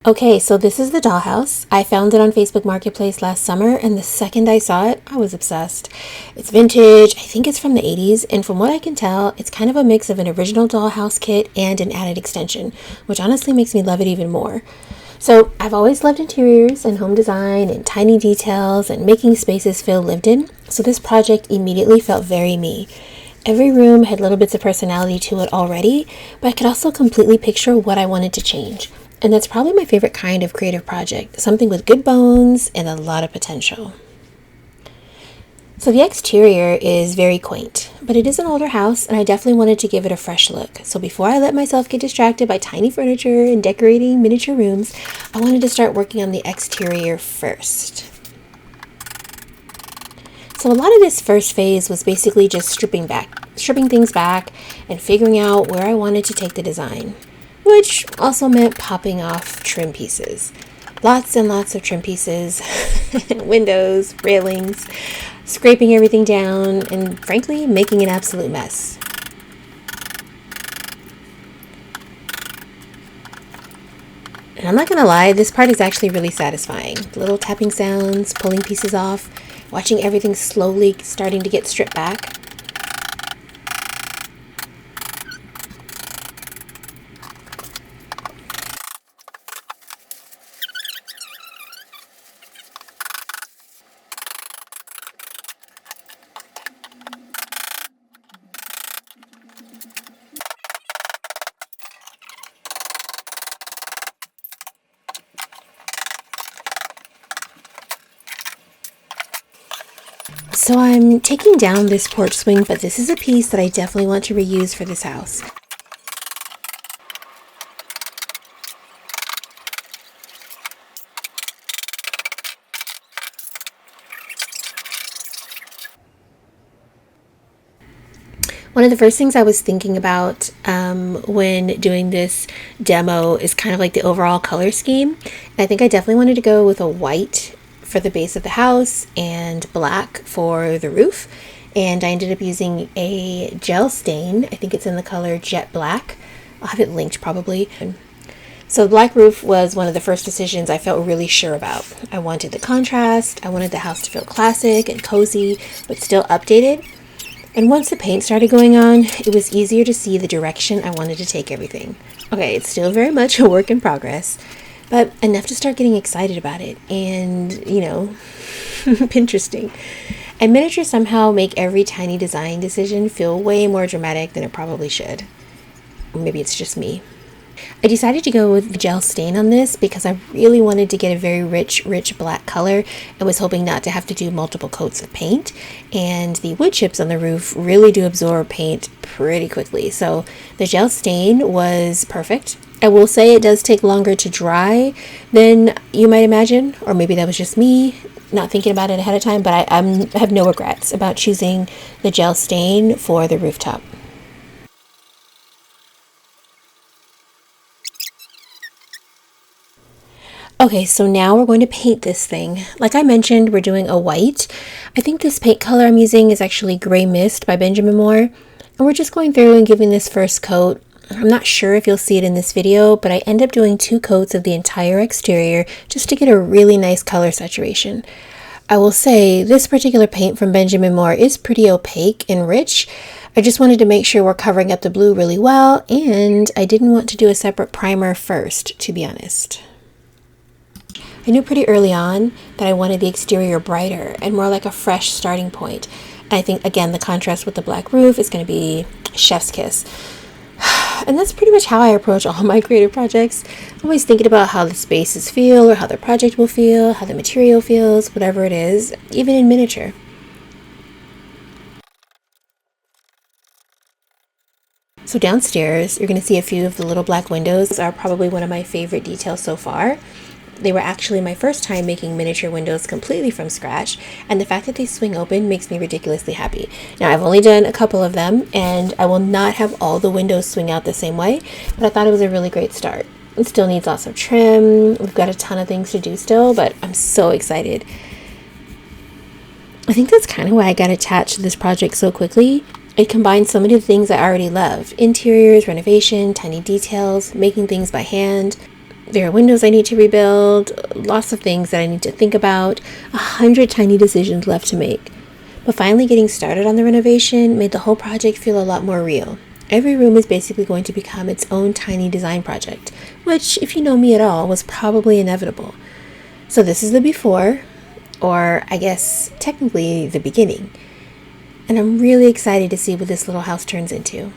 Okay, so this is the dollhouse. I found it on Facebook Marketplace last summer, and the second I saw it, I was obsessed. It's vintage, I think it's from the 80s, and from what I can tell, it's kind of a mix of an original dollhouse kit and an added extension, which honestly makes me love it even more. So, I've always loved interiors and home design and tiny details and making spaces feel lived in, so this project immediately felt very me. Every room had little bits of personality to it already, but I could also completely picture what I wanted to change. And that's probably my favorite kind of creative project, something with good bones and a lot of potential. So the exterior is very quaint, but it is an older house and I definitely wanted to give it a fresh look. So before I let myself get distracted by tiny furniture and decorating miniature rooms, I wanted to start working on the exterior first. So a lot of this first phase was basically just stripping things back and figuring out where I wanted to take the design, which also meant popping off trim pieces. Lots and lots of trim pieces, windows, railings, scraping everything down, and frankly, making an absolute mess. And I'm not gonna lie, this part is actually really satisfying. Little tapping sounds, pulling pieces off, watching everything slowly starting to get stripped back. So I'm taking down this porch swing, but this is a piece that I definitely want to reuse for this house. One of the first things I was thinking about when doing this demo is kind of like the overall color scheme. And I think I definitely wanted to go with a white for the base of the house and black for the roof. And I ended up using a gel stain. I think it's in the color Jet Black. I'll have it linked probably. So the black roof was one of the first decisions I felt really sure about. I wanted the contrast. I wanted the house to feel classic and cozy, but still updated. And once the paint started going on, it was easier to see the direction I wanted to take everything. Okay, it's still very much a work in progress, but enough to start getting excited about it and, Pinteresting. And miniatures somehow make every tiny design decision feel way more dramatic than it probably should. Or maybe it's just me. I decided to go with the gel stain on this because I really wanted to get a very rich black color and was hoping not to have to do multiple coats of paint. And the wood chips on the roof really do absorb paint pretty quickly. So the gel stain was perfect. I will say it does take longer to dry than you might imagine, or maybe that was just me not thinking about it ahead of time, but I have no regrets about choosing the gel stain for the rooftop. Okay, so now we're going to paint this thing. Like I mentioned, we're doing a white. I think this paint color I'm using is actually Gray Mist by Benjamin Moore. And we're just going through and giving this first coat. I'm not sure if you'll see it in this video, but I end up doing 2 coats of the entire exterior just to get a really nice color saturation. I will say this particular paint from Benjamin Moore is pretty opaque and rich. I just wanted to make sure we're covering up the blue really well, and I didn't want to do a separate primer first, to be honest. I knew pretty early on that I wanted the exterior brighter and more like a fresh starting point. And I think, again, the contrast with the black roof is going to be chef's kiss. And that's pretty much how I approach all my creative projects. I'm always thinking about how the spaces feel or how the project will feel, how the material feels, whatever it is, even in miniature. So downstairs, you're going to see a few of the little black windows. Those are probably one of my favorite details so far. They were actually my first time making miniature windows completely from scratch, and the fact that they swing open makes me ridiculously happy. Now, I've only done a couple of them, and I will not have all the windows swing out the same way, but I thought it was a really great start. It still needs lots of trim. We've got a ton of things to do still, but I'm so excited. I think that's kind of why I got attached to this project so quickly. It combines so many of the things I already love: interiors, renovation, tiny details, making things by hand. There are windows I need to rebuild, lots of things that I need to think about, 100 tiny decisions left to make. But finally getting started on the renovation made the whole project feel a lot more real. Every room is basically going to become its own tiny design project, which, if you know me at all, was probably inevitable. So this is the before, or I guess technically the beginning. And I'm really excited to see what this little house turns into.